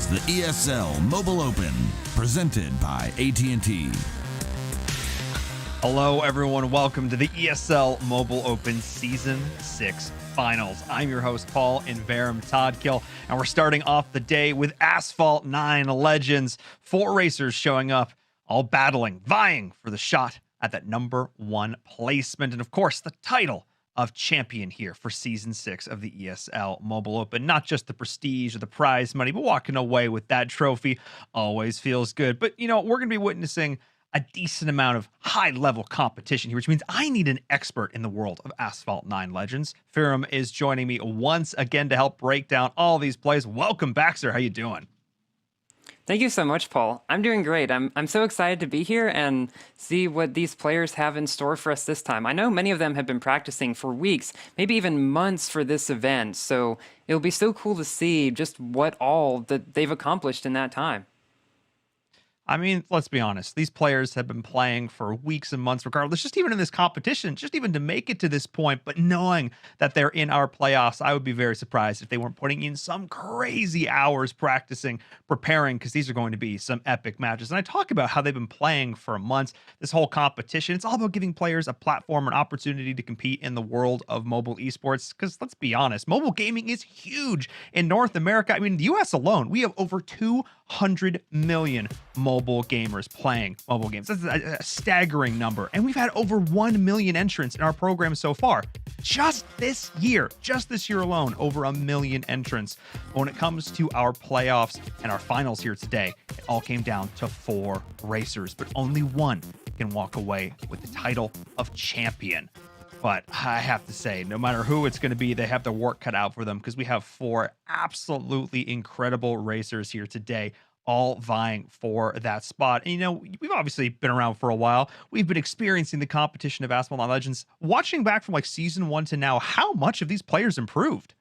is the ESL Mobile Open, presented by AT&T. Hello, everyone. Welcome to the ESL Mobile Open Season 6 Finals. I'm your host, Paul Inverum Toddkill, and we're starting off the day with Asphalt 9 Legends. 4 racers showing up, all battling, vying for the shot at that #1 placement, and of course, the title of champion here for Season 6 of the ESL Mobile Open. Not just the prestige or the prize money, but walking away with that trophy always feels good. But, you know, we're going to be witnessing a decent amount of high-level competition here, which means I need an expert in the world of Asphalt 9 Legends. Firum is joining me once again to help break down all these plays. Welcome back, sir. How you doing? Thank you so much, Paul. I'm doing great. I'm so excited to be here and see what these players have in store for us this time. I know many of them have been practicing for weeks, maybe even months for this event, so it'll be so cool to see just what all that they've accomplished in that time. I mean, let's be honest. These players have been playing for weeks and months, regardless, just even in this competition, just even to make it to this point. But knowing that they're in our playoffs, I would be very surprised if they weren't putting in some crazy hours practicing, preparing, because these are going to be some epic matches. And I talk about how they've been playing for months, this whole competition. It's all about giving players a platform, an opportunity to compete in the world of mobile esports. Because let's be honest, mobile gaming is huge in North America. I mean, the US alone, we have over 200 million mobile gamers playing mobile games. That's a staggering number. And we've had over 1 million entrants in our program so far. Just this year alone, over 1 million entrants. When it comes to our playoffs and our finals here today, it all came down to 4 racers, but only one can walk away with the title of champion. But I have to say, no matter who it's going to be, they have their work cut out for them, because we have 4 absolutely incredible racers here today, all vying for that spot. And, you know, we've obviously been around for a while. We've been experiencing the competition of Asphalt 9 Legends. Watching back from like Season 1 to now, how much have these players improved?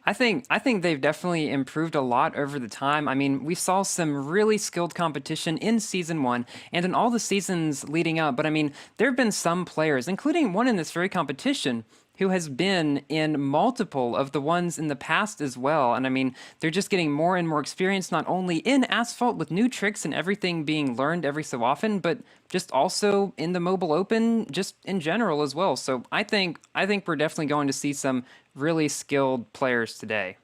I think they've definitely improved a lot over the time. I mean, we saw some really skilled competition in Season 1 and in all the seasons leading up. But I mean, there have been some players, including one in this very competition, who has been in multiple of the ones in the past as well. And I mean, they're just getting more and more experience, not only in Asphalt with new tricks and everything being learned every so often, but just also in the Mobile Open, just in general as well. So I think we're definitely going to see some really skilled players today.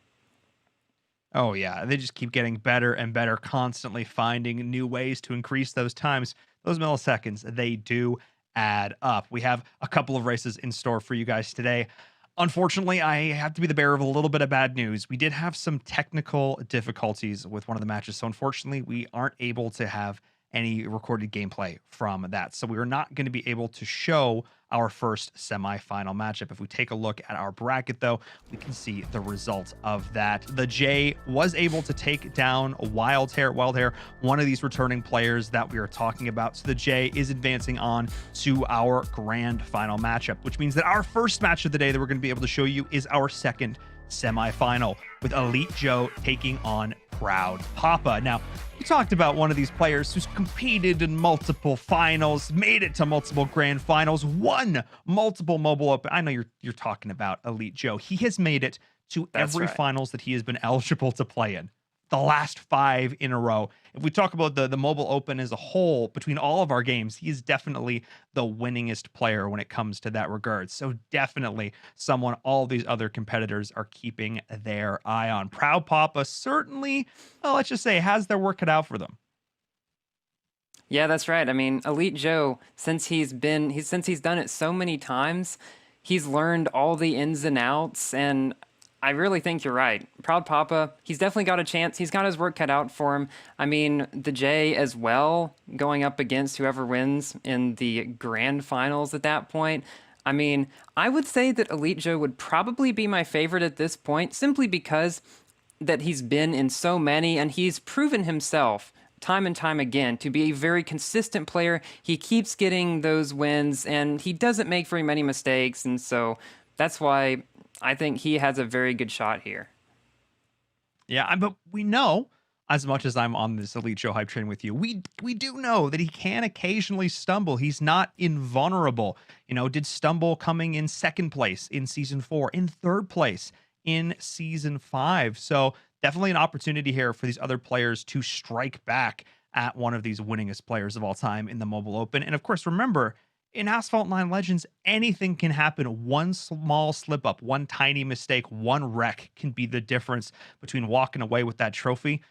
Oh, yeah. They just keep getting better and better, constantly finding new ways to increase those times. Those milliseconds, they do add up. We have a couple of races in store for you guys today. Unfortunately, I have to be the bearer of a little bit of bad news. We did have some technical difficulties with one of the matches, so unfortunately, we aren't able to have any recorded gameplay from that. So we are not going to be able to show our first semifinal matchup. If we take a look at our bracket, though, we can see the result of that. The J was able to take down Wildhair, one of these returning players that we are talking about. So the J is advancing on to our grand final matchup, which means that our first match of the day that we're going to be able to show you is our second semifinal, with Elite Joe taking on Proud Papa. Now, we talked about one of these players who's competed in multiple finals, made it to multiple grand finals, won multiple mobile open. I know you're talking about Elite Joe. He has made it to every finals that he has been eligible to play in. The last 5 in a row. If we talk about the mobile open as a whole, between all of our games, he is definitely the winningest player when it comes to that regard. So definitely someone all these other competitors are keeping their eye on. Proud Papa certainly, well, let's just say, has their work cut out for them. Yeah, that's right. I mean, Elite Joe, since he's done it so many times, he's learned all the ins and outs, and I really think you're right. Proud Papa, he's definitely got a chance. He's got his work cut out for him. I mean, the J as well, going up against whoever wins in the grand finals at that point. I mean, I would say that Elite Joe would probably be my favorite at this point, simply because that he's been in so many and he's proven himself time and time again to be a very consistent player. He keeps getting those wins and he doesn't make very many mistakes. And so that's why I think he has a very good shot here. Yeah, but we know, as much as I'm on this Elite Joe hype train with you, we do know that he can occasionally stumble. He's not invulnerable. You know, did stumble coming in second place in Season 4, in third place in Season 5. So definitely an opportunity here for these other players to strike back at one of these winningest players of all time in the Mobile Open. And of course, remember, in Asphalt 9 Legends, anything can happen. One small slip up, one tiny mistake, one wreck can be the difference between walking away with that trophy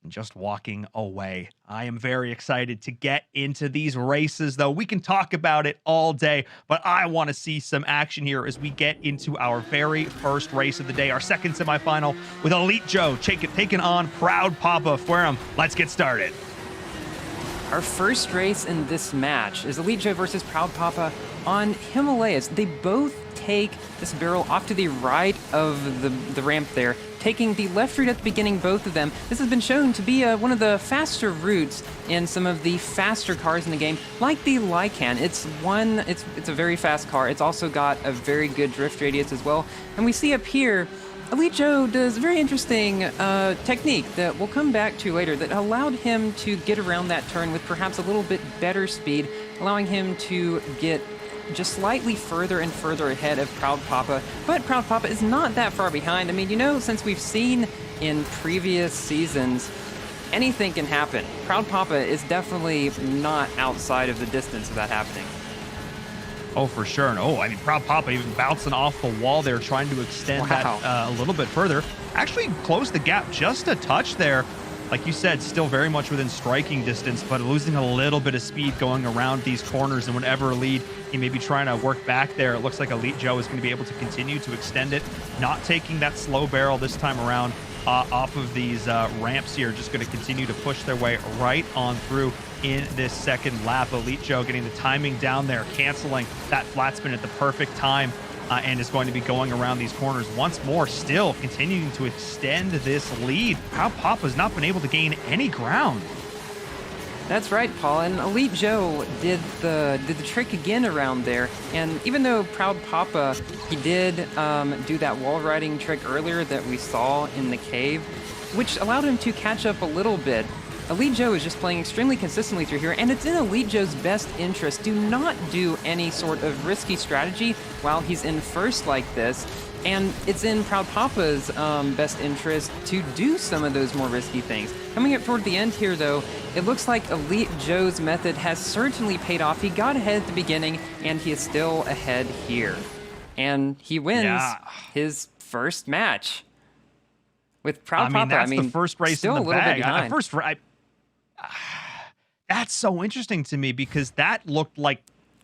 and just walking away. I am very excited to get into these races, though. We can talk about it all day, but I want to see some action here as we get into our very first race of the day, our second semifinal with Elite Joe taking on Proud Papa Fuerum. Let's get started. Our first race in this match is Elite Joe versus Proud Papa on Himalayas. They both take this barrel off to the right of the ramp there, taking the left route at the beginning, both of them. This has been shown to be one of the faster routes in some of the faster cars in the game, like the Lycan. It's a very fast car. It's also got a very good drift radius as well. And we see up here, Elite Joe does a very interesting technique that we'll come back to later that allowed him to get around that turn with perhaps a little bit better speed, allowing him to get just slightly further and further ahead of Proud Papa. But Proud Papa is not that far behind. I mean, since we've seen in previous seasons, anything can happen. Proud Papa is definitely not outside of the distance of that happening. Oh, for sure. And I mean, Proud Papa even bouncing off the wall there, trying to extend that a little bit further. Actually closed the gap just a touch there. Like you said, still very much within striking distance, but losing a little bit of speed going around these corners. And whenever lead, he may be trying to work back there. It looks like Elite Joe is going to be able to continue to extend it, not taking that slow barrel this time around off of these ramps here. Just going to continue to push their way right on through in this second lap. Elite Joe getting the timing down there, canceling that flat spin at the perfect time. And is going to be going around these corners once more, still continuing to extend this lead. Proud Papa's not been able to gain any ground. That's right, Paul. And Elite Joe did the trick again around there. And even though Proud Papa, he did do that wall riding trick earlier that we saw in the cave, which allowed him to catch up a little bit, Elite Joe is just playing extremely consistently through here, and it's in Elite Joe's best interest. Do not do any sort of risky strategy while he's in first like this, and it's in Proud Papa's best interest to do some of those more risky things. Coming up toward the end here, though, it looks like Elite Joe's method has certainly paid off. He got ahead at the beginning, and he is still ahead here. And he wins his first match with Proud Papa. That's the first race still in the a little bag. bit behind. That's so interesting to me because that looked like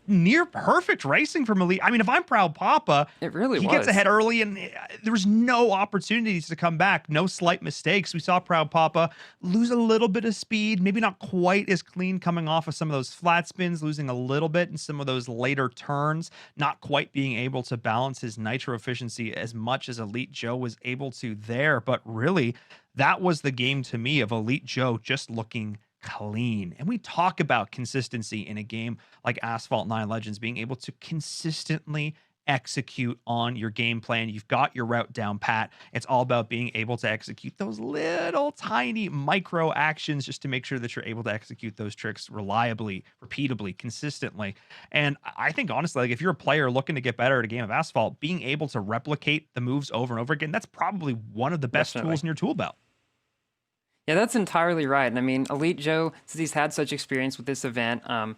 near perfect racing from Elite. I mean, if I'm Proud Papa, it really he gets ahead early and there was no opportunities to come back, no slight mistakes. We saw Proud Papa lose a little bit of speed, maybe not quite as clean coming off of some of those flat spins, losing a little bit in some of those later turns, not quite being able to balance his nitro efficiency as much as Elite Joe was able to there. But really, that was the game to me of Elite Joe just looking clean. And we talk about consistency in a game like Asphalt 9 Legends, being able to consistently execute on your game plan. You've got your route down pat. It's all about being able to execute those little tiny micro actions just to make sure that you're able to execute those tricks reliably, repeatably, consistently. And I think honestly, like if you're a player looking to get better at a game of Asphalt, being able to replicate the moves over and over again, that's probably one of the best tools in your tool belt. Yeah, that's entirely right. And I mean, Elite Joe, since he's had such experience with this event, I'm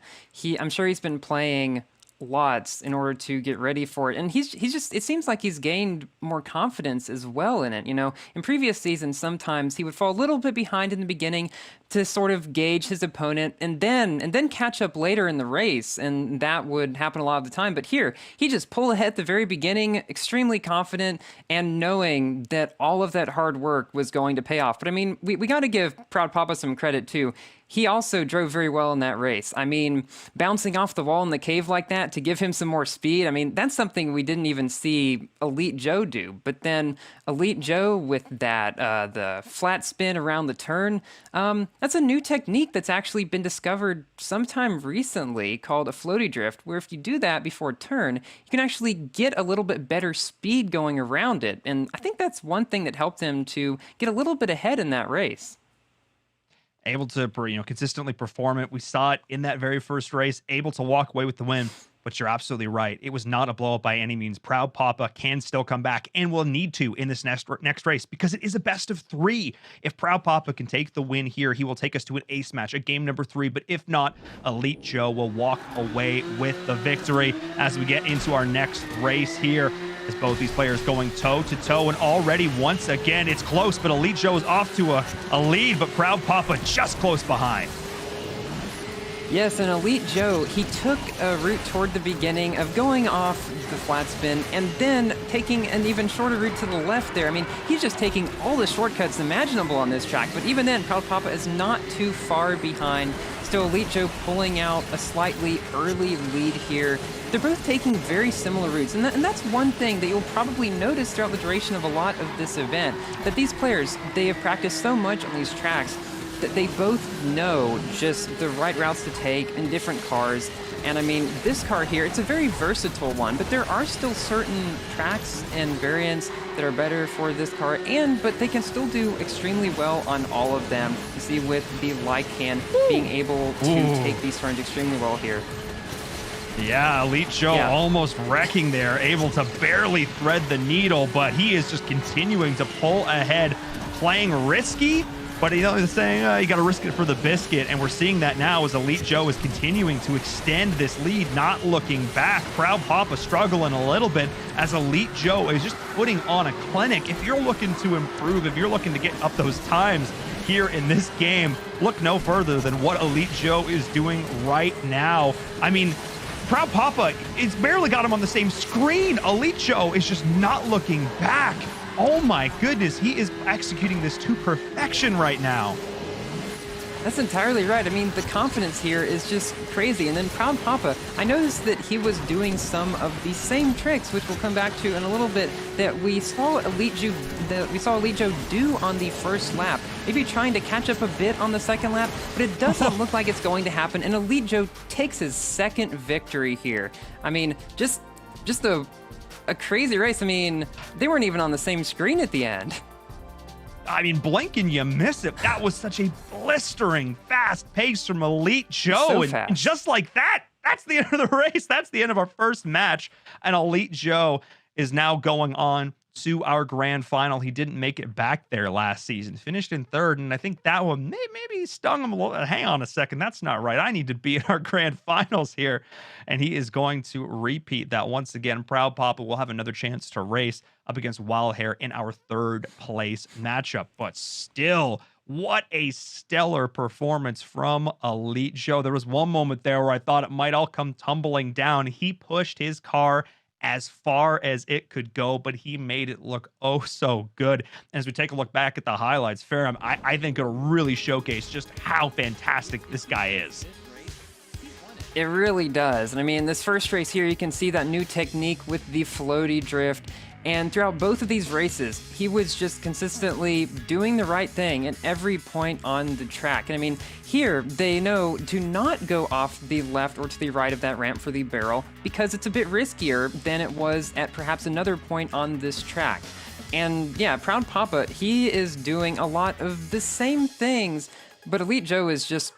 sure he's been playing lots in order to get ready for it. And he's just, it seems like he's gained more confidence as well in it. In previous seasons, sometimes he would fall a little bit behind in the beginning to sort of gauge his opponent and then catch up later in the race. And that would happen a lot of the time. But here, he just pulled ahead at the very beginning, extremely confident and knowing that all of that hard work was going to pay off. But I mean, we got to give Proud Papa some credit too. He also drove very well in that race. I mean, bouncing off the wall in the cave like that to give him some more speed, I mean, that's something we didn't even see Elite Joe do. But then Elite Joe with that, the flat spin around the turn, that's a new technique that's actually been discovered sometime recently called a floaty drift, where if you do that before turn, you can actually get a little bit better speed going around it. And I think that's one thing that helped him to get a little bit ahead in that race. Able to consistently perform it. We saw it in that very first race, able to walk away with the win. But you're absolutely right. It was not a blow up by any means. Proud Papa can still come back and will need to in this next race because it is a best of 3. If Proud Papa can take the win here, he will take us to an ace match at game number 3. But if not, Elite Joe will walk away with the victory as we get into our next race here. As both these players going toe to toe, and already once again it's close, but Elite Joe is off to a lead, but Proud Papa just close behind. Yes, and Elite Joe, he took a route toward the beginning of going off the flat spin and then taking an even shorter route to the left there. I mean, he's just taking all the shortcuts imaginable on this track, but even then, Proud Papa is not too far behind. Still, Elite Joe pulling out a slightly early lead here. They're both taking very similar routes, and that's one thing that you'll probably notice throughout the duration of a lot of this event, that these players, they have practiced so much on these tracks that they both know just the right routes to take in different cars. And I mean, this car here, it's a very versatile one, but there are still certain tracks and variants that are better for this car, but they can still do extremely well on all of them. You see with the Lycan being able to take these turns extremely well here. Yeah, Elite Joe almost wrecking there, able to barely thread the needle, but he is just continuing to pull ahead, playing risky. But he's saying you got to risk it for the biscuit, and we're seeing that now as Elite Joe is continuing to extend this lead, not looking back. Proud Papa struggling a little bit as Elite Joe is just putting on a clinic. If you're looking to improve, if you're looking to get up those times here in this game, look no further than what Elite Joe is doing right now. I mean, Proud Papa, it's barely got him on the same screen. Elite Joe is just not looking back. Oh my goodness, he is executing this to perfection right now. That's entirely right. I mean, the confidence here is just crazy. And then Proud Papa, I noticed that he was doing some of the same tricks, which we'll come back to in a little bit, that we saw Elite Joe do on the first lap. Maybe trying to catch up a bit on the second lap, but it doesn't look like it's going to happen. And Elite Joe takes his second victory here. I mean, just a crazy race. I mean, they weren't even on the same screen at the end. I mean, blink and you miss it. That was such a blistering fast pace from Elite Joe. And just like that, that's the end of the race. That's the end of our first match. And Elite Joe is now going on to our grand final. He didn't make it back there last season, finished in 3rd, and I think that one maybe stung him a little. Hang on a second, that's not right. I need to be in our grand finals here, and he is going to repeat that once again. Proud Papa will have another chance to race up against Wildhair in our 3rd place matchup, but still, what a stellar performance from Elite Joe. There was one moment there where I thought it might all come tumbling down. He pushed his car as far as it could go, but he made it look oh so good. And as we take a look back at the highlights, Ferrum, I think it'll really showcase just how fantastic this guy is. It really does. And I mean, this first race here, you can see that new technique with the floaty drift. And throughout both of these races, he was just consistently doing the right thing at every point on the track. And I mean, here they know to not go off the left or to the right of that ramp for the barrel because it's a bit riskier than it was at perhaps another point on this track. And yeah, Proud Papa, he is doing a lot of the same things, but Elite Joe is just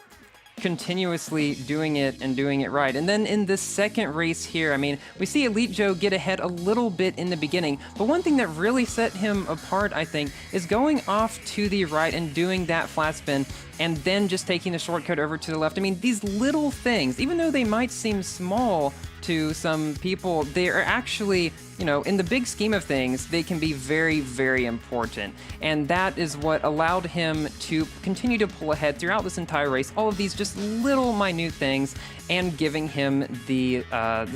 continuously doing it and doing it right. And then in this second race here, I mean, we see Elite Joe get ahead a little bit in the beginning, but one thing that really set him apart, I think, is going off to the right and doing that flat spin and then just taking the shortcut over to the left. I mean, these little things, even though they might seem small to some people, they are actually, you know, in the big scheme of things, they can be very, very important. And that is what allowed him to continue to pull ahead throughout this entire race. All of these just little minute things and giving him the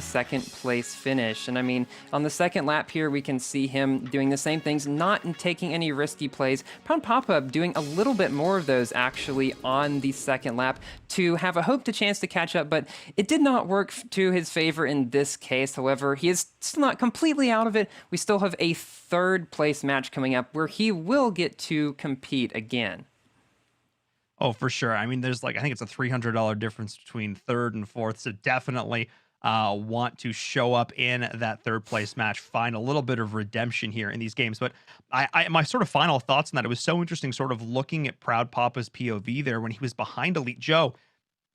second place finish. And I mean, on the second lap here, we can see him doing the same things, not taking any risky plays. Proud Papa doing a little bit more of those actually on the second lap to have a hope to chance to catch up, but it did not work to his favor in this case. However, he is still not completely out of it. We still have a 3rd place match coming up where he will get to compete again. Oh, for sure. I mean, there's I think it's a $300 difference between 3rd and 4th. So definitely want to show up in that 3rd place match, find a little bit of redemption here in these games. But my sort of final thoughts on that, it was so interesting sort of looking at Proud Papa's POV there when he was behind Elite Joe.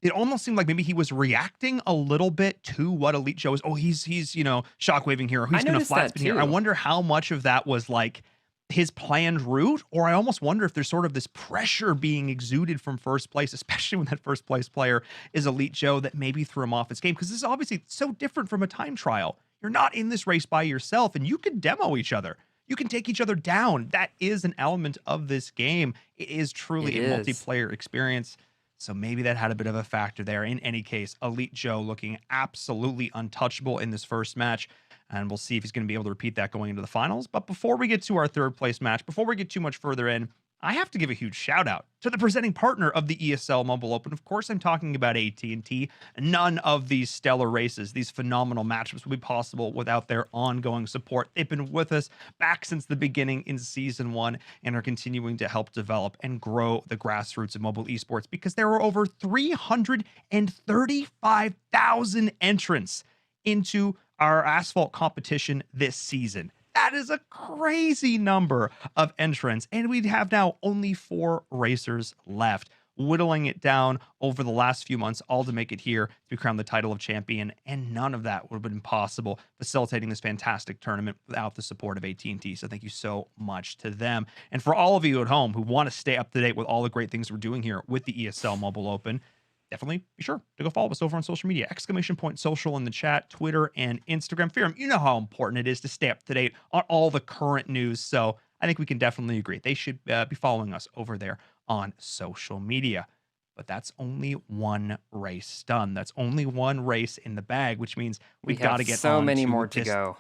it almost seemed like maybe he was reacting a little bit to what Elite Joe is. Oh, he's shockwaving here, or I he's going to noticed flat that spin here. I too. wonder how much of that was like his planned route, or I almost wonder if there's sort of this pressure being exuded from first place, especially when that first place player is Elite Joe, that maybe threw him off his game, because this is obviously so different from a time trial. You're not in this race by yourself, and you can demo each other. You can take each other down. That is an element of this game. It is truly It a is. multiplayer experience. So maybe that had a bit of a factor there. In any case, Elite Joe looking absolutely untouchable in this first match. And we'll see if he's going to be able to repeat that going into the finals. But before we get to our third place match, before we get too much further in, I have to give a huge shout out to the presenting partner of the ESL Mobile Open. Of course, I'm talking about AT&T. None of these stellar races, these phenomenal matchups would be possible without their ongoing support. They've been with us back since the beginning in season 1 and are continuing to help develop and grow the grassroots of mobile esports, because there are over 335,000 entrants into our Asphalt competition this season. That is a crazy number of entrants, and we have now only 4 racers left, whittling it down over the last few months, all to make it here to crown the title of champion, and none of that would have been possible facilitating this fantastic tournament without the support of AT&T. So thank you so much to them. And for all of you at home who want to stay up to date with all the great things we're doing here with the ESL Mobile Open, definitely be sure to go follow us over on social media. !social in the chat, Twitter and Instagram. Fearum, you know how important it is to stay up to date on all the current news. So I think we can definitely agree. They should be following us over there on social media. But that's only one race done. That's only one race in the bag, which means we've got to get so on many to more to this. go.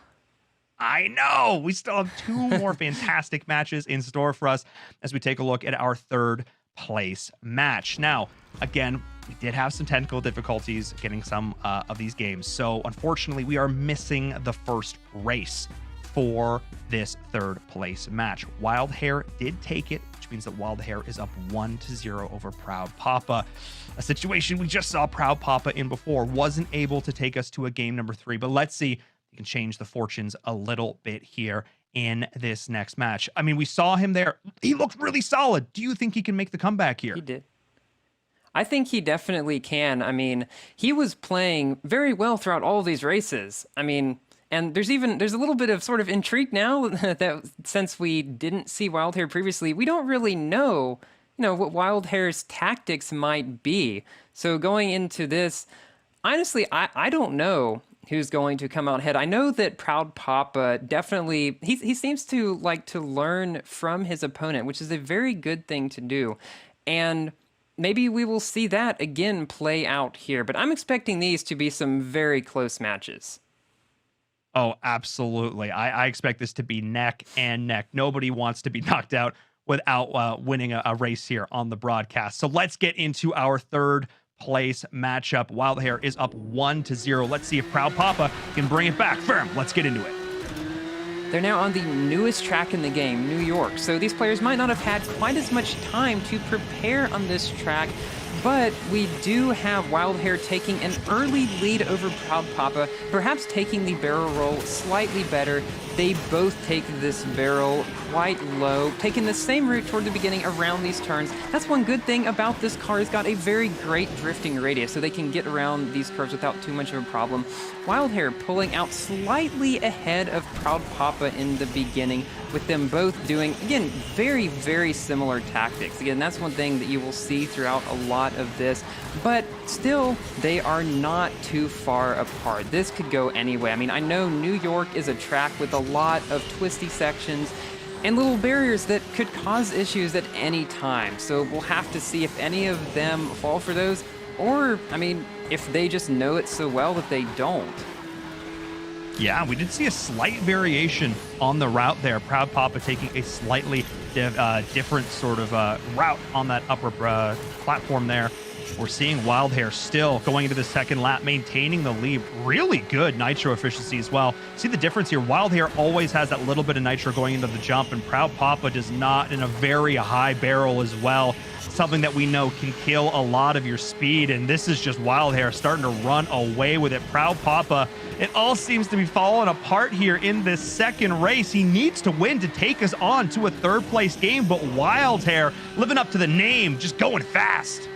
I know. We still have 2 more fantastic matches in store for us as we take a look at our third place match. Now, again, we did have some technical difficulties getting some of these games. So unfortunately, we are missing the first race for this third place match. Wild Hair did take it, which means that Wild Hair is up 1-0 over Proud Papa. A situation we just saw Proud Papa in before. Wasn't able to take us to a game number 3, but let's see if we can change the fortunes a little bit here in this next match. I mean, we saw him there. He looked really solid. Do you think he can make the comeback here? He did. I think he definitely can. I mean, he was playing very well throughout all of these races. I mean, and there's a little bit of sort of intrigue now that since we didn't see Wildhair previously, we don't really know, what Wildhair's tactics might be. So going into this, honestly, I don't know who's going to come out ahead. I know that Proud Papa definitely, he seems to like to learn from his opponent, which is a very good thing to do. And maybe we will see that again play out here, but I'm expecting these to be some very close matches. Oh, absolutely. I expect this to be neck and neck. Nobody wants to be knocked out without winning a race here on the broadcast. So let's get into our third place matchup. Wildhair is up 1-0. Let's see if Proud Papa can bring it back. Firm, let's get into it. They're now on the newest track in the game, New York, so these players might not have had quite as much time to prepare on this track, but we do have Wildhair taking an early lead over Proud Papa, perhaps taking the barrel roll slightly better. They both take this barrel quite low, taking the same route toward the beginning around these turns. That's one good thing about this car. It's got a very great drifting radius, so they can get around these curves without too much of a problem. Wildhair pulling out slightly ahead of Proud Papa in the beginning, with them both doing, again, very, very similar tactics. Again, that's one thing that you will see throughout a lot of this, but still, they are not too far apart. This could go anyway. I mean, I know New York is a track with a lot of twisty sections and little barriers that could cause issues at any time. So we'll have to see if any of them fall for those, or, I mean, if they just know it so well that they don't. Yeah, we did see a slight variation on the route there. Proud Papa taking a slightly different sort of route on that upper platform there. We're seeing Wildhair still going into the second lap, maintaining the lead. Really good nitro efficiency as well. See the difference here? Wildhair always has that little bit of nitro going into the jump, and Proud Papa does not, in a very high barrel as well. Something that we know can kill a lot of your speed, and this is just Wildhair starting to run away with it. Proud Papa, it all seems to be falling apart here in this second race. He needs to win to take us on to a third place game, but Wildhair living up to the name, just going fast.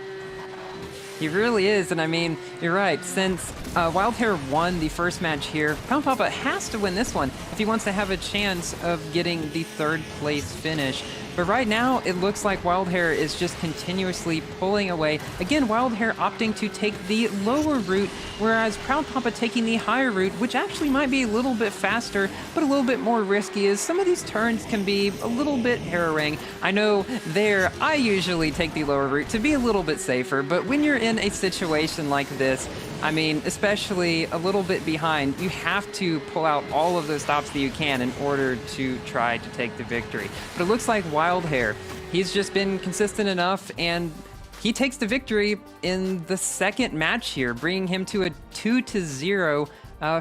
He really is, and I mean, you're right. Since Wildhair won the first match here, Proud Papa has to win this one if he wants to have a chance of getting the third place finish. But right now, it looks like Wildhair is just continuously pulling away. Again, Wildhair opting to take the lower route, whereas Proud Papa taking the higher route, which actually might be a little bit faster, but a little bit more risky, as some of these turns can be a little bit harrowing. I know there, I usually take the lower route to be a little bit safer, but when you're in a situation like this, I mean, especially a little bit behind, you have to pull out all of those stops that you can in order to try to take the victory. But it looks like Wildhair, he's just been consistent enough, and he takes the victory in the second match here, bringing him to a 2-0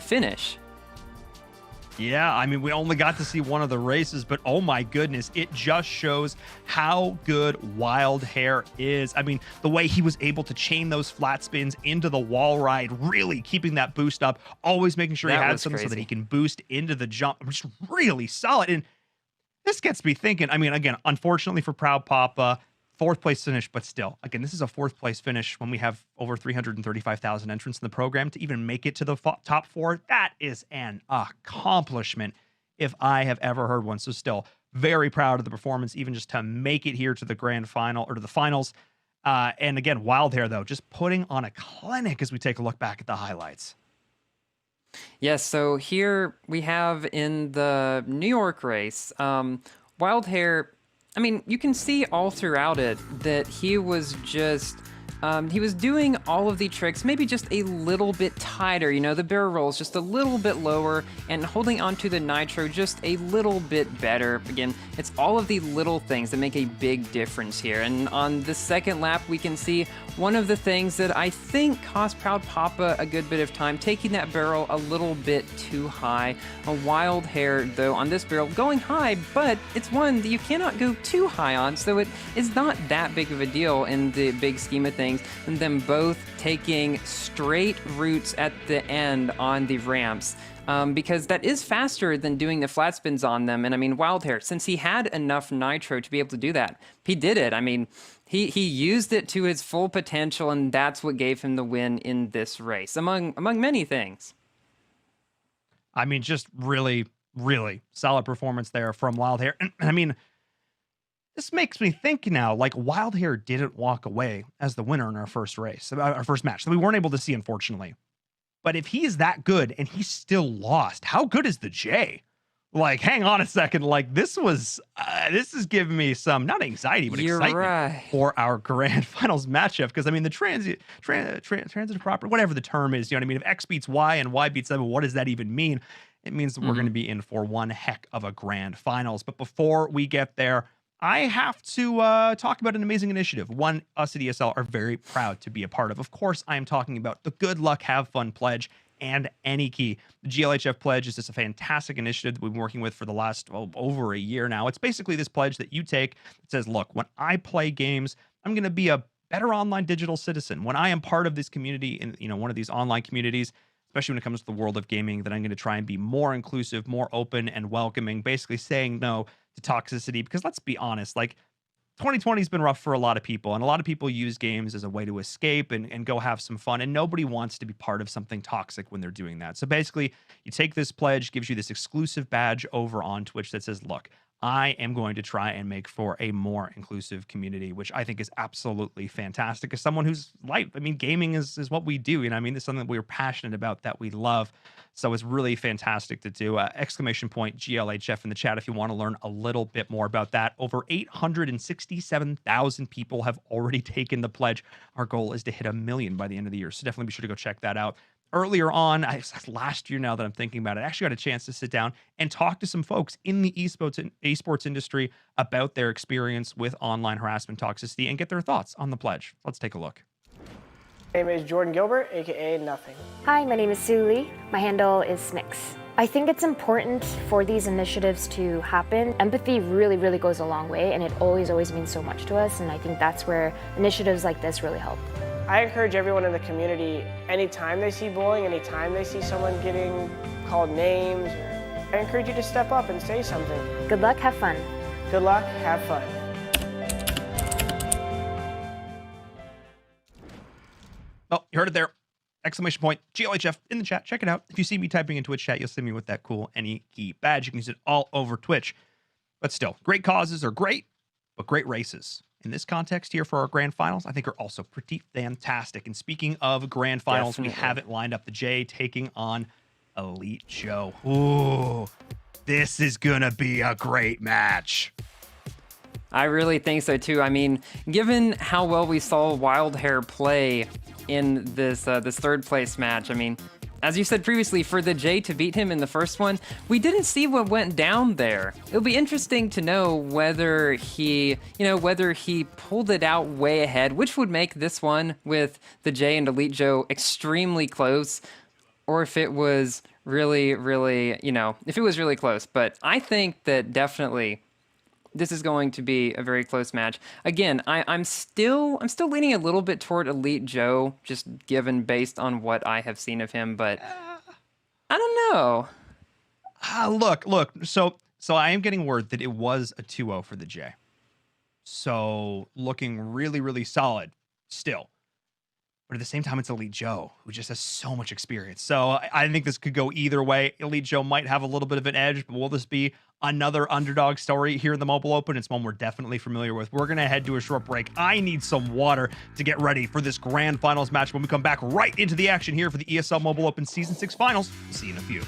finish. Yeah, I mean, we only got to see one of the races, but oh my goodness, it just shows how good Wildhair is. I mean, the way he was able to chain those flat spins into the wall ride, really keeping that boost up, always making sure he had something so that he can boost into the jump. Just really solid. And this gets me thinking, I mean, again, unfortunately for Proud Papa, fourth place finish, but still, again, this is a fourth place finish when we have over 335,000 entrants in the program. To even make it to the top four, that is an accomplishment if I have ever heard one. So still very proud of the performance, even just to make it here to the grand final or to the finals. And again, Wildhair, though, just putting on a clinic as we take a look back at the highlights. Yes, so here we have in the New York race, Wildhair, I mean, you can see all throughout it that he was just, he was doing all of the tricks, maybe just a little bit tighter, you know, the barrel rolls just a little bit lower and holding onto the nitro just a little bit better. Again, it's all of the little things that make a big difference here. And on the second lap, we can see one of the things that I think cost Proud Papa a good bit of time, taking that barrel a little bit too high. A Wildhair, though, on this barrel going high, but it's one that you cannot go too high on, so it is not that big of a deal in the big scheme of things. And them both taking straight routes at the end on the ramps. Because that is faster than doing the flat spins on them. And I mean, Wildhair, since he had enough nitro to be able to do that, he did it. I mean, he used it to his full potential, and that's what gave him the win in this race, among many things. I mean, just really, really solid performance there from Wildhair. And I mean, this makes me think now, like Wildhair didn't walk away as the winner in our first race, our first match that we weren't able to see, unfortunately. But if he is that good and he still lost, how good is the J? Like, hang on a second. Like, this is giving me some, not anxiety, but excitement for our grand finals matchup. Because, I mean, the transitive property, whatever the term is, you know what I mean? If X beats Y and Y beats W, what does that even mean? It means that we're going to be in for one heck of a grand finals. But before we get there, I have to talk about an amazing initiative, one us at ESL are very proud to be a part of. Of course, I am talking about the Good Luck Have Fun Pledge and AnyKey. The GLHF Pledge is just a fantastic initiative that we've been working with for the last over a year now. It's basically this pledge that you take that says, look, when I play games, I'm going to be a better online digital citizen. When I am part of this community, in one of these online communities, especially when it comes to the world of gaming, that I'm going to try and be more inclusive, more open and welcoming, basically saying no to toxicity. Because let's be honest, like 2020 has been rough for a lot of people, and a lot of people use games as a way to escape and go have some fun, and nobody wants to be part of something toxic when they're doing that. So basically, you take this pledge, gives you this exclusive badge over on Twitch that says, look, I am going to try and make for a more inclusive community, which I think is absolutely fantastic. As someone who's gaming is what we do. I mean, it's something that we're passionate about, that we love. So it's really fantastic to do. Exclamation point GLHF in the chat if you want to learn a little bit more about that. Over 867,000 people have already taken the pledge. Our goal is to hit 1 million by the end of the year. So definitely be sure to go check that out. Earlier on, last year now that I'm thinking about it, I actually got a chance to sit down and talk to some folks in the esports industry about their experience with online harassment toxicity and get their thoughts on the pledge. Let's take a look. My name is Jordan Gilbert, aka Nothing. Hi, my name is Sue Lee. My handle is Smix. I think it's important for these initiatives to happen. Empathy really, really goes a long way, and it always means so much to us, and I think that's where initiatives like this really help. I encourage everyone in the community, anytime they see bullying, anytime they see someone getting called names, I encourage you to step up and say something. Good luck, have fun. Good luck, have fun. Well, you heard it there. Exclamation point, GLHF in the chat. Check it out. If you see me typing in Twitch chat, you'll see me with that cool any key badge. You can use it all over Twitch. But still, great causes are great, but great races in this context here for our grand finals, I think are also pretty fantastic. And speaking of grand finals, we have it lined up. The J taking on Elite Joe. Ooh, this is going to be a great match. I really think so too. I mean, given how well we saw Wildhair play in this this third place match, I mean, as you said previously, for the J to beat him in the first one, we didn't see what went down there. It'll be interesting to know whether he, whether he pulled it out way ahead, which would make this one with the J and Elite Joe extremely close, or if it was really, really, if it was really close. But I think that definitely this is going to be a very close match. Again, I'm still leaning a little bit toward Elite Joe, just given based on what I have seen of him, but I don't know. Look. So I am getting word that it was a 2-0 for the J. So looking really, really solid still. But at the same time, it's Elite Joe, who just has so much experience. So I think this could go either way. Elite Joe might have a little bit of an edge, but will this be another underdog story here in the Mobile Open? It's one we're definitely familiar with. We're going to head to a short break. I need some water to get ready for this grand finals match. When we come back right into the action here for the ESL Mobile Open Season 6 finals, we'll see you in a few.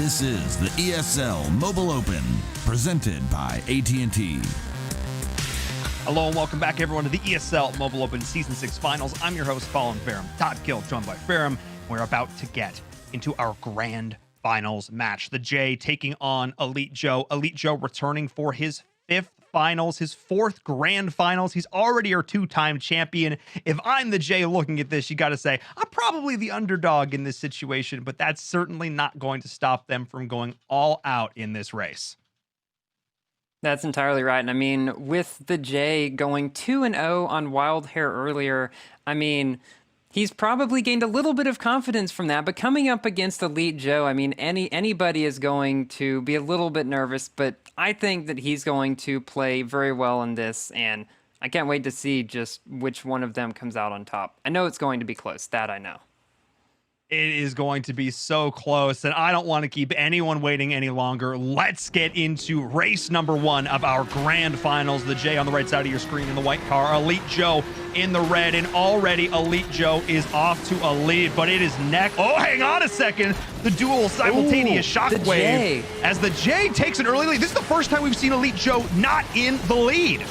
This is the ESL Mobile Open, presented by AT&T. Hello and welcome back, everyone, to the ESL Mobile Open Season 6 Finals. I'm your host, Colin Ferrum, Todd Gill, joined by Ferrum. We're about to get into our grand finals match. The J taking on Elite Joe. Elite Joe returning for his 5th finals, his 4th grand finals. He's already our 2-time champion. If I'm the J looking at this, you got to say, I'm probably the underdog in this situation, but that's certainly not going to stop them from going all out in this race. That's entirely right. And I mean, with the J going 2-0 on Wild Hair earlier, I mean, he's probably gained a little bit of confidence from that, but coming up against Elite Joe, I mean, anybody is going to be a little bit nervous, but I think that he's going to play very well in this, and I can't wait to see just which one of them comes out on top. I know it's going to be close, that I know. It is going to be so close, and I don't want to keep anyone waiting any longer. Let's get into race number 1 of our grand finals. The J on the right side of your screen in the white car, Elite Joe in the red, and already Elite Joe is off to a lead, but it is neck. Oh, hang on a second. The dual simultaneous shockwave as the J takes an early lead. This is the first time we've seen Elite Joe not in the lead.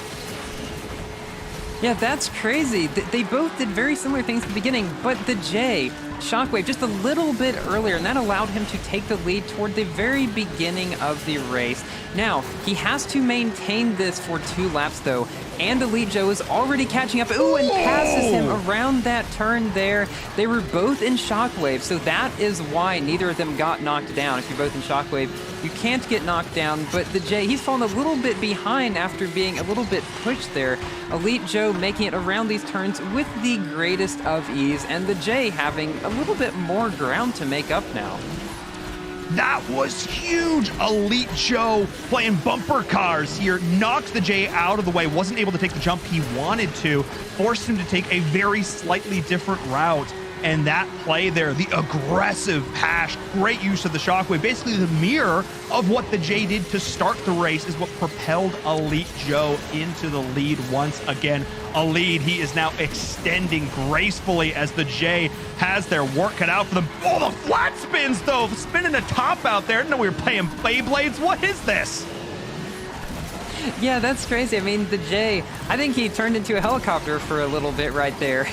Yeah, that's crazy. They both did very similar things at the beginning, but the J, Shockwave, just a little bit earlier, and that allowed him to take the lead toward the very beginning of the race. Now, he has to maintain this for 2 laps, though, and Elite Joe is already catching up. Ooh, and passes him around that turn there. They were both in Shockwave, so that is why neither of them got knocked down. If you're both in Shockwave, you can't get knocked down, but the J, he's fallen a little bit behind after being a little bit pushed there. Elite Joe making it around these turns with the greatest of ease, and the J having a little bit more ground to make up now. That was huge. Elite Joe playing bumper cars here, knocked the J out of the way, wasn't able to take the jump he wanted to, forced him to take a very slightly different route. And that play there, the aggressive pass, great use of the shockwave, basically the mirror of what the J did to start the race is what propelled Elite Joe into the lead once again. A lead he is now extending gracefully as the J has their work cut out for them. Oh, the flat spins though, spinning the top out there. I didn't know we were playing Beyblades. What is this? Yeah, that's crazy. I mean, the J, I think he turned into a helicopter for a little bit right there.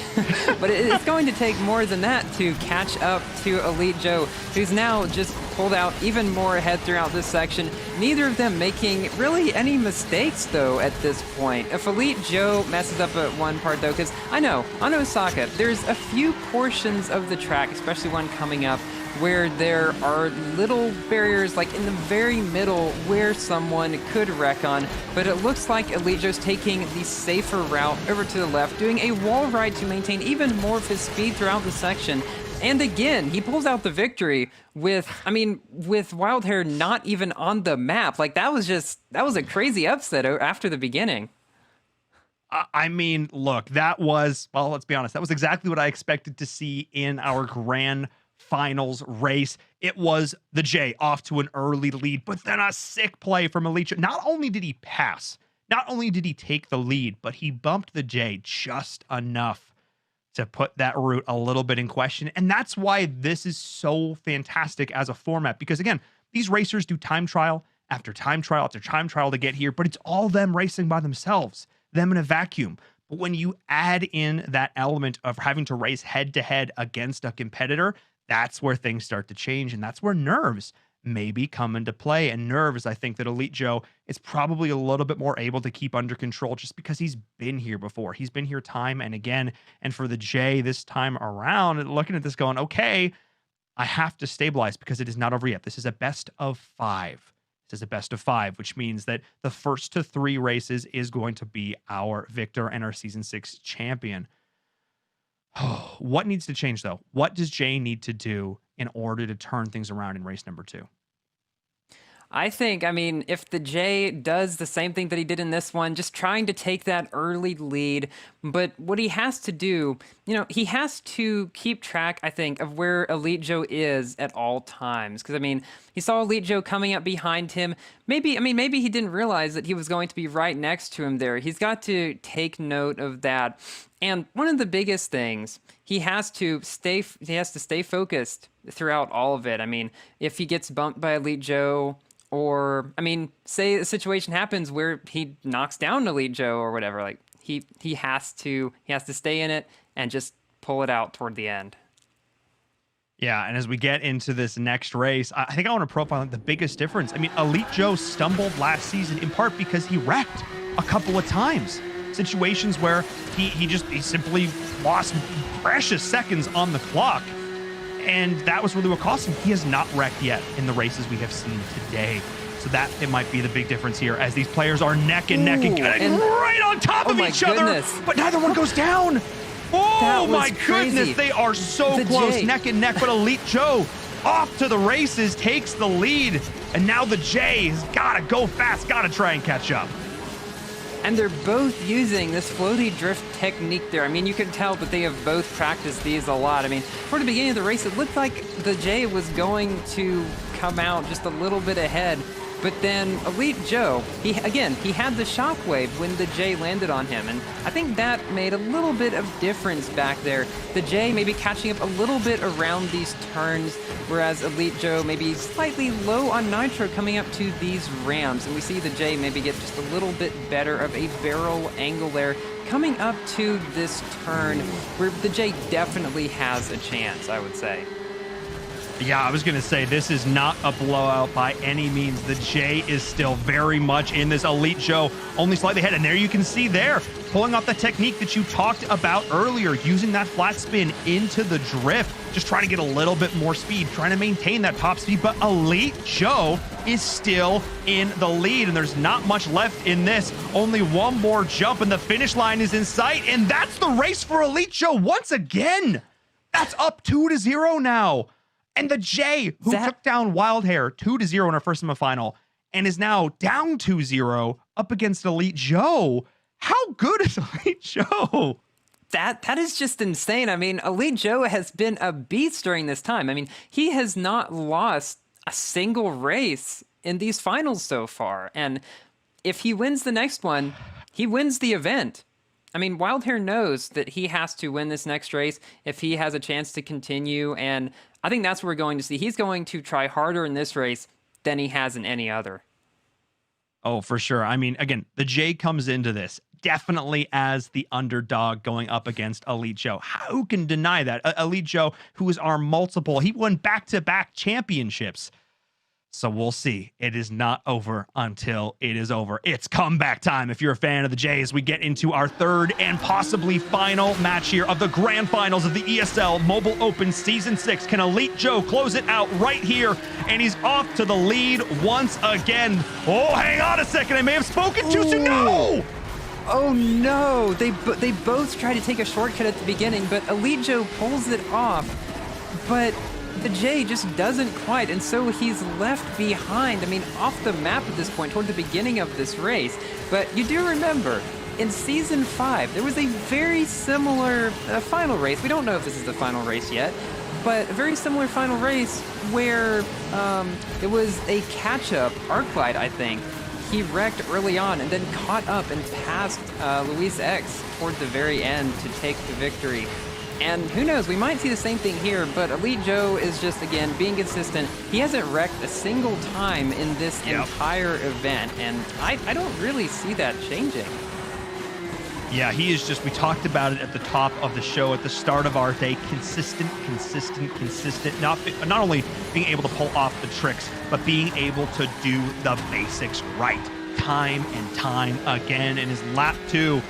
But it's going to take more than that to catch up to Elite Joe, who's now just pulled out even more ahead throughout this section. Neither of them making really any mistakes, though, at this point. If Elite Joe messes up at one part, though, because I know, on Osaka, there's a few portions of the track, especially one coming up, where there are little barriers like in the very middle where someone could wreck on, but it looks like Elite Joe's taking the safer route over to the left, doing a wall ride to maintain even more of his speed throughout the section. And again, he pulls out the victory with Wild Hair not even on the map. Like that was a crazy upset after the beginning. I mean, look, that was, well, let's be honest, that was exactly what I expected to see in our grand finals race. It was the J off to an early lead, but then a sick play from Elite Joe. Not only did he pass, not only did he take the lead, but he bumped the J just enough to put that route a little bit in question. And that's why this is so fantastic as a format, because again, these racers do time trial after time trial after time trial to get here, but it's all them racing by themselves, them in a vacuum. But when you add in that element of having to race head to head against a competitor, that's where things start to change, and that's where nerves maybe come into play. And nerves, I think that Elite Joe is probably a little bit more able to keep under control just because he's been here before. He's been here time and again. And for the J this time around, looking at this going, okay, I have to stabilize because it is not over yet. This is a best of 5. This is a best of 5, which means that the first to 3 races is going to be our victor and our Season 6 champion. What needs to change, though? What does Jay need to do in order to turn things around in race number 2? I think, if the J does the same thing that he did in this one, just trying to take that early lead, but what he has to do, he has to keep track, I think, of where Elite Joe is at all times. Because, he saw Elite Joe coming up behind him. Maybe he didn't realize that he was going to be right next to him there. He's got to take note of that. And one of the biggest things, he has to stay focused throughout all of it. I mean, if he gets bumped by Elite Joe, or, I mean, say a situation happens where he knocks down Elite Joe or whatever, like he has to stay in it and just pull it out toward the end. Yeah, and as we get into this next race, I think I want to profile the biggest difference. I mean, Elite Joe stumbled last season in part because he wrecked a couple of times. Situations where he simply lost precious seconds on the clock. And that was really what cost him. He has not wrecked yet in the races we have seen today. So that it might be the big difference here as these players are neck and neck and getting right on top of each other. But neither one goes down. Oh my goodness, they are so close, neck and neck. But Elite Joe off to the races, takes the lead. And now the J has got to go fast, got to try and catch up. And they're both using this floaty drift technique there. I mean, you can tell that they have both practiced these a lot. I mean, for the beginning of the race, it looked like the J was going to come out just a little bit ahead. But then Elite Joe, he had the shockwave when the J landed on him. And I think that made a little bit of difference back there. The J maybe catching up a little bit around these turns, whereas Elite Joe maybe slightly low on nitro coming up to these ramps. And we see the J maybe get just a little bit better of a barrel angle there coming up to this turn where the J definitely has a chance, I would say. Yeah, I was going to say, this is not a blowout by any means. The J is still very much in this. Elite Joe only slightly ahead. And there you can see there, pulling off the technique that you talked about earlier, using that flat spin into the drift, just trying to get a little bit more speed, trying to maintain that top speed. But Elite Joe is still in the lead, and there's not much left in this. Only one more jump, and the finish line is in sight. And that's the race for Elite Joe once again. That's up 2-0 now. And the J, who took down Wildhair 2-0 in our first semifinal, and is now down 2-0 up against Elite Joe. How good is Elite Joe? That is just insane. I mean, Elite Joe has been a beast during this time. I mean, he has not lost a single race in these finals so far. And if he wins the next one, he wins the event. I mean, Wildhair knows that he has to win this next race if he has a chance to continue, and I think that's what we're going to see. He's going to try harder in this race than he has in any other. Oh, for sure. I mean, again, the J comes into this definitely as the underdog going up against Elite Joe. Who can deny that? Elite Joe, who is our multiple, he won back-to-back championships. So we'll see. It is not over until it is over. It's comeback time if you're a fan of the J as we get into our third and possibly final match here of the grand finals of the ESL Mobile Open Season 6. Can Elite Joe close it out right here? And he's off to the lead once again. Oh, hang on a second. I may have spoken too soon. No! Oh no! They both try to take a shortcut at the beginning, but Elite Joe pulls it off. But the J just doesn't quite, and so he's left behind. I mean, off the map at this point, toward the beginning of this race. But you do remember, in Season 5, there was a very similar final race. We don't know if this is the final race yet, but a very similar final race where it was a catch-up arc glide, I think. He wrecked early on and then caught up and passed Luis X toward the very end to take the victory. And who knows, we might see the same thing here, but Elite Joe is just, again, being consistent. He hasn't wrecked a single time in this entire event, and I don't really see that changing. Yeah, he is just, we talked about it at the top of the show, at the start of our day, consistent. Not only being able to pull off the tricks, but being able to do the basics right, time and time again. And his lap 2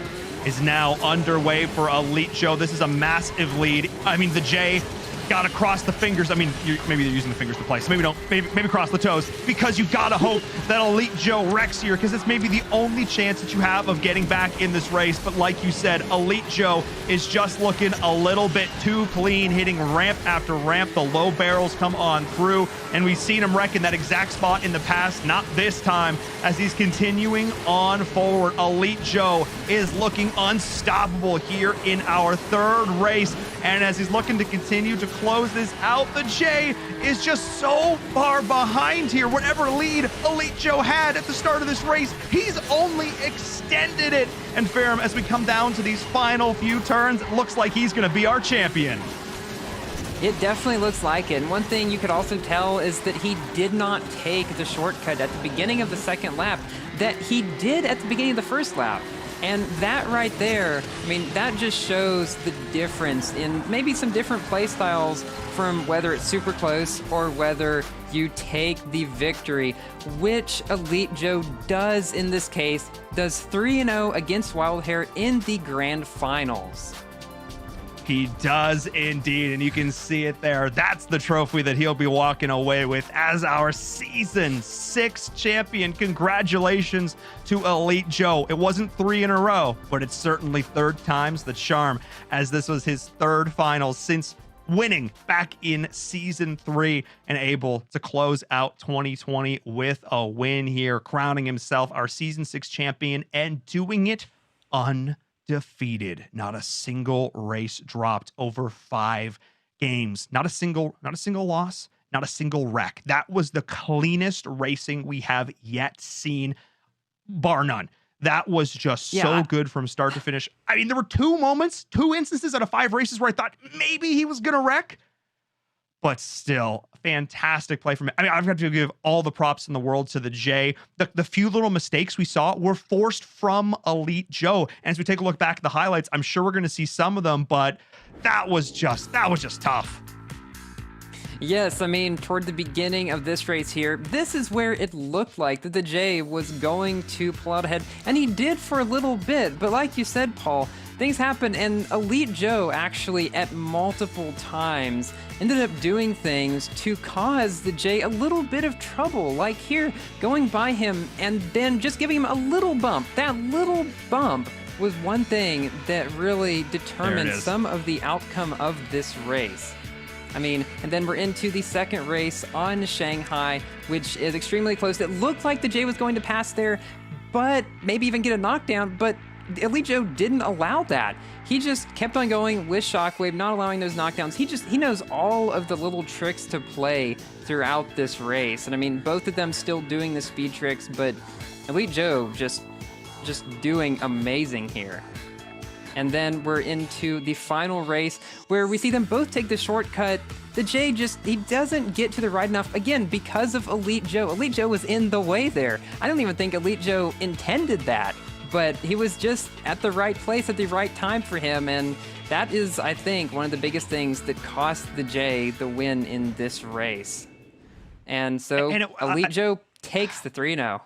is now underway for Elite Joe. This is a massive lead. I mean, the J got to cross the fingers. I mean, maybe they're using the fingers to play, so maybe don't. Maybe cross the toes, because you got to hope that Elite Joe wrecks here, because it's maybe the only chance that you have of getting back in this race. But like you said, Elite Joe is just looking a little bit too clean, hitting ramp after ramp. The low barrels come on through, and we've seen him wreck in that exact spot in the past. Not this time, as he's continuing on forward. Elite Joe is looking unstoppable here in our third race, and as he's looking to continue to close this out. The J is just so far behind here. Whatever lead Elite Joe had at the start of this race, he's only extended it. And Ferrum, as we come down to these final few turns, it looks like he's going to be our champion. It definitely looks like it. And one thing you could also tell is that he did not take the shortcut at the beginning of the second lap that he did at the beginning of the first lap. And that right there, I mean, that just shows the difference in maybe some different play styles from whether it's super close or whether you take the victory, which Elite Joe does in this case, does 3-0 against Wildhair in the grand finals. He does indeed, and you can see it there. That's the trophy that he'll be walking away with as our Season 6 champion. Congratulations to Elite Joe. It wasn't 3 in a row, but it's certainly third time's the charm, as this was his third final since winning back in Season 3 and able to close out 2020 with a win here, crowning himself our Season 6 champion and doing it undefeated. Not a single race dropped over 5 games. Not a single loss, not a single wreck. That was the cleanest racing we have yet seen, bar none. That was just so good from start to finish. I mean, there were 2 instances out of 5 races where I thought maybe he was going to wreck, but still, fantastic play from him. I mean, I've got to give all the props in the world to the J. The few little mistakes we saw were forced from Elite Joe. And as we take a look back at the highlights, I'm sure we're going to see some of them, but that was just tough. Yes, I mean, toward the beginning of this race here, this is where it looked like that the J was going to pull out ahead, and he did for a little bit, but like you said, Paul, things happen, and Elite Joe actually at multiple times ended up doing things to cause the J a little bit of trouble, like here, going by him and then just giving him a little bump. That little bump was one thing that really determined some of the outcome of this race. I mean, and then we're into the second race on Shanghai, which is extremely close. It looked like the J was going to pass there, but maybe even get a knockdown, but Elite Joe didn't allow that. He just kept on going with Shockwave, not allowing those knockdowns. He knows all of the little tricks to play throughout this race. And I mean, both of them still doing the speed tricks, but Elite Joe just doing amazing here. And then we're into the final race where we see them both take the shortcut. The J he doesn't get to the right enough, again, because of Elite Joe. Elite Joe was in the way there. I don't even think Elite Joe intended that, but he was just at the right place at the right time for him. And that is, I think, one of the biggest things that cost the J the win in this race. And so Elite Joe takes the 3-0.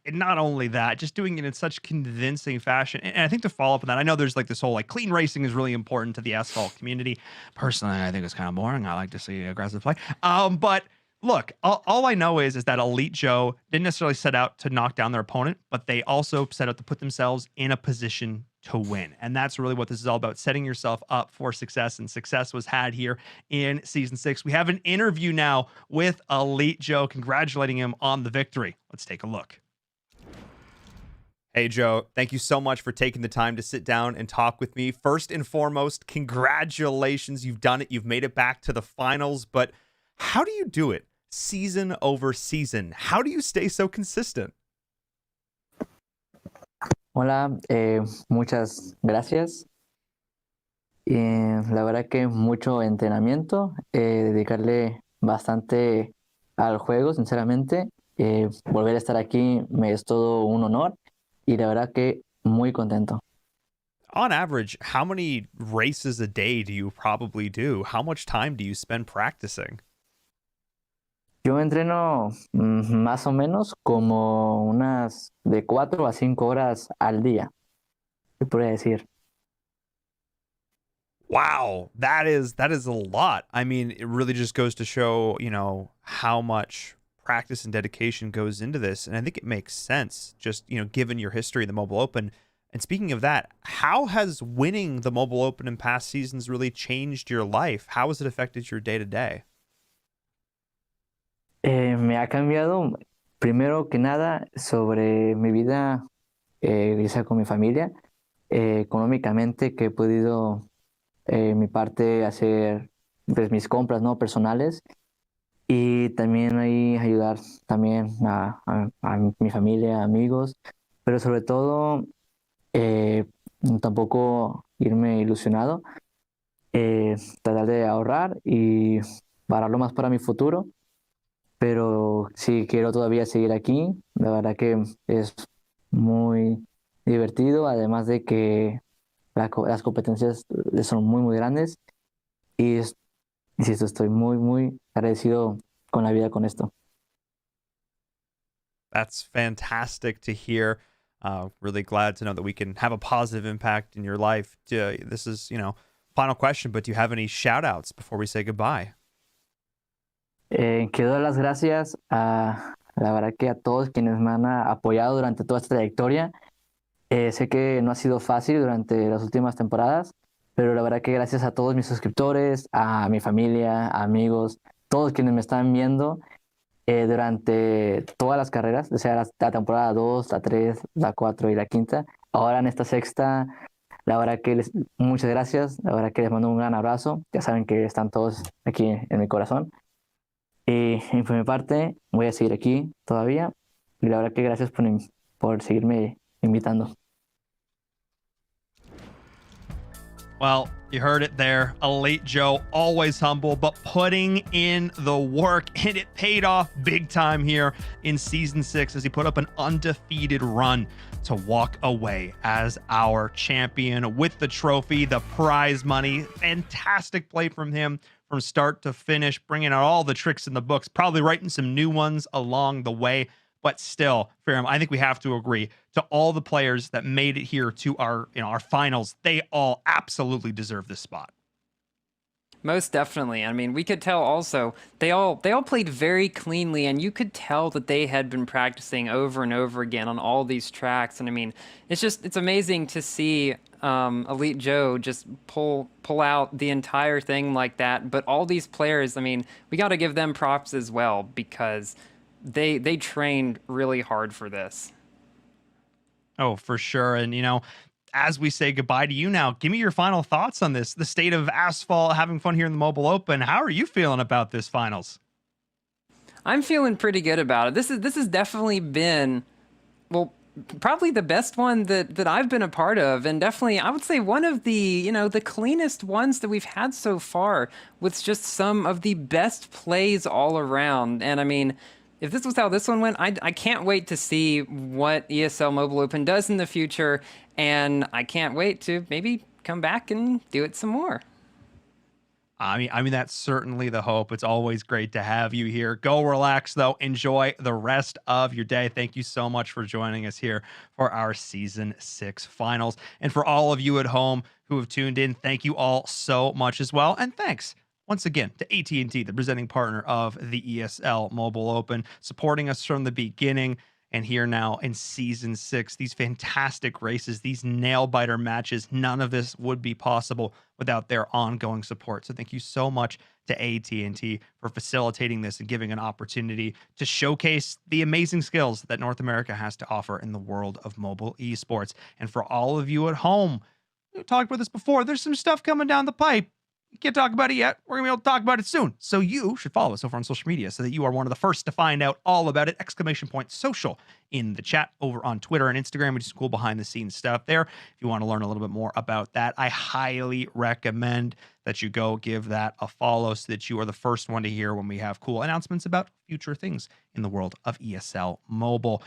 Not only that, just doing it in such convincing fashion. And I think to follow up on that, I know there's like this whole like clean racing is really important to the Asphalt community. Personally, I think it's kind of boring. I like to see aggressive play. But look, all I know is that Elite Joe didn't necessarily set out to knock down their opponent, but they also set out to put themselves in a position to win. And that's really what this is all about, setting yourself up for success. And success was had here in Season 6. We have an interview now with Elite Joe, congratulating him on the victory. Let's take a look. Hey, Joe, thank you so much for taking the time to sit down and talk with me. First and foremost, congratulations. You've done it. You've made it back to the finals. But how do you do it season over season? How do you stay so consistent? Hola, muchas gracias. La verdad que mucho entrenamiento, dedicarle bastante al juego, sinceramente. Volver a estar aquí me es todo un honor. Y la verdad que muy contento. On average, how many races a day do you probably do? How much time do you spend practicing? Yo entreno más o menos como unas de 4 a 5 horas al día, se podría decir. Wow, that is a lot. I mean, it really just goes to show, how much practice and dedication goes into this, and I think it makes sense, just given your history in the Mobile Open. And speaking of that, how has winning the Mobile Open in past seasons really changed your life? How has it affected your day-to-day? Me ha cambiado, primero que nada, sobre mi vida, ya sea con mi familia, económicamente, que he podido mi parte hacer pues, mis compras, ¿no? Personales y también ahí ayudar también a mi familia, amigos, pero sobre todo eh, tampoco irme ilusionado, tratar de ahorrar y pararlo más para mi futuro, pero sí quiero todavía seguir aquí, la verdad que es muy divertido, además de que las competencias son muy, muy grandes y insisto, estoy muy, muy agradecido con la vida con esto. That's fantastic to hear. Really glad to know that we can have a positive impact in your life. This is, final question, but do you have any shout outs before we say goodbye? Quiero dar las gracias a, la verdad que a todos quienes me han apoyado durante toda esta trayectoria. Sé que no ha sido fácil durante las últimas temporadas, pero la verdad que gracias a todos mis suscriptores, a mi familia, a amigos, todos quienes me están viendo durante todas las carreras, o sea, la temporada 2, la 3, la 4 y la quinta. Ahora en esta sexta, la verdad que muchas gracias, la verdad que les mando un gran abrazo, ya saben que están todos aquí en mi corazón. Y por mi parte, voy a seguir aquí todavía, y la verdad que gracias por seguirme invitando. Well, you heard it there. Elite Joe, always humble, but putting in the work, and it paid off big time here in season 6 as he put up an undefeated run to walk away as our champion with the trophy, the prize money. Fantastic play from him from start to finish, bringing out all the tricks in the books, probably writing some new ones along the way. But still, Farum, I think we have to agree to all the players that made it here to our finals. They all absolutely deserve this spot. Most definitely. I mean, we could tell also they all played very cleanly, and you could tell that they had been practicing over and over again on all these tracks. And I mean, it's amazing to see Elite Joe just pull out the entire thing like that. But all these players, I mean, we got to give them props as well, because they trained really hard for this. Oh, for sure. And, as we say goodbye to you now, give me your final thoughts on this, the state of Asphalt, having fun here in the Mobile Open. How are you feeling about this finals? I'm feeling pretty good about it. This has definitely been, well, probably the best one that I've been a part of, and definitely I would say one of the the cleanest ones that we've had so far, with just some of the best plays all around. And I mean, if this was how this one went, I can't wait to see what ESL Mobile Open does in the future, and I can't wait to maybe come back and do it some more. I mean, that's certainly the hope. It's always great to have you here. Go relax, though. Enjoy the rest of your day. Thank you so much for joining us here for our Season 6 finals. And for all of you at home who have tuned in, thank you all so much as well. And thanks once again to AT&T, the presenting partner of the ESL Mobile Open, supporting us from the beginning. And here now in Season 6, these fantastic races, these nail-biter matches, none of this would be possible without their ongoing support. So thank you so much to AT&T for facilitating this and giving an opportunity to showcase the amazing skills that North America has to offer in the world of mobile esports. And for all of you at home, we talked about this before, there's some stuff coming down the pipe. Can't talk about it yet. We're going to be able to talk about it soon. So you should follow us over on social media so that you are one of the first to find out all about it. !social in the chat over on Twitter and Instagram, which is cool behind the scenes stuff there. If you want to learn a little bit more about that, I highly recommend that you go give that a follow so that you are the first one to hear when we have cool announcements about future things in the world of ESL Mobile.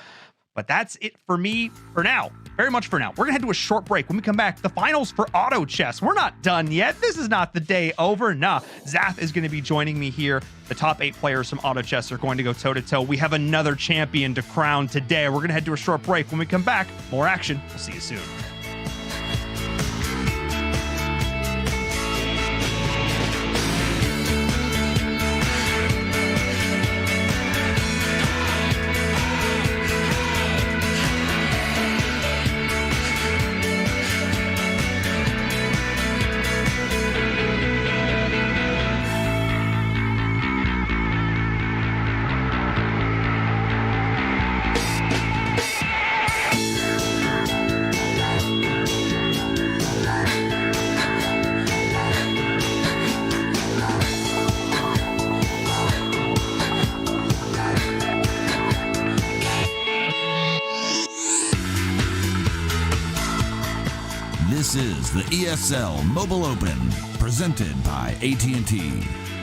But that's it for me for now. Very much for now. We're going to head to a short break. When we come back, the finals for auto chess. We're not done yet. This is not the day over. Nah, Zaf is going to be joining me here. The top 8 players from auto chess are going to go toe-to-toe. We have another champion to crown today. We're going to head to a short break. When we come back, more action. We'll see you soon. is the ESL Mobile Open, presented by AT&T.